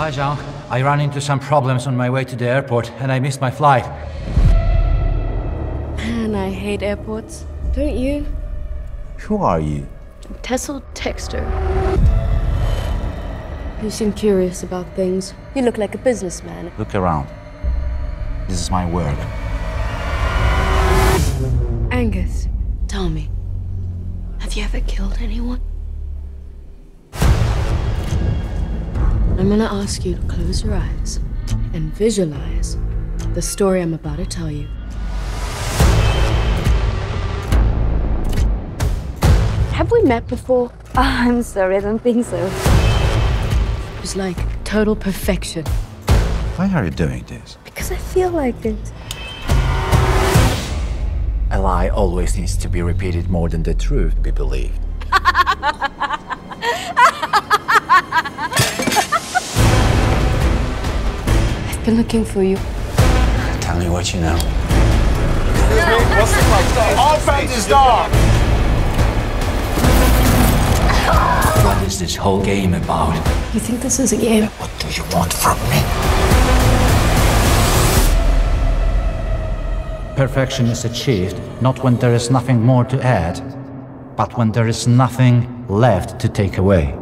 Hi, Jean. I ran into some problems on my way to the airport and I missed my flight. Man, I hate airports. Don't you? Who are you? Tessel Texter. You seem curious about things. You look like a businessman. Look around. This is my work. Angus, tell me, have you ever killed anyone? I'm gonna ask you to close your eyes and visualize the story I'm about to tell you. Have we met before? Oh, I'm sorry, I don't think so. It was like total perfection. Why are you doing this? Because I feel like it. A lie always needs to be repeated more than the truth to be believed. I've been looking for you. Tell me what you know. What's the place? All fate is dark! What is this whole game about? You think this is a game? What do you want from me? Perfection is achieved not when there is nothing more to add, but when there is nothing left to take away.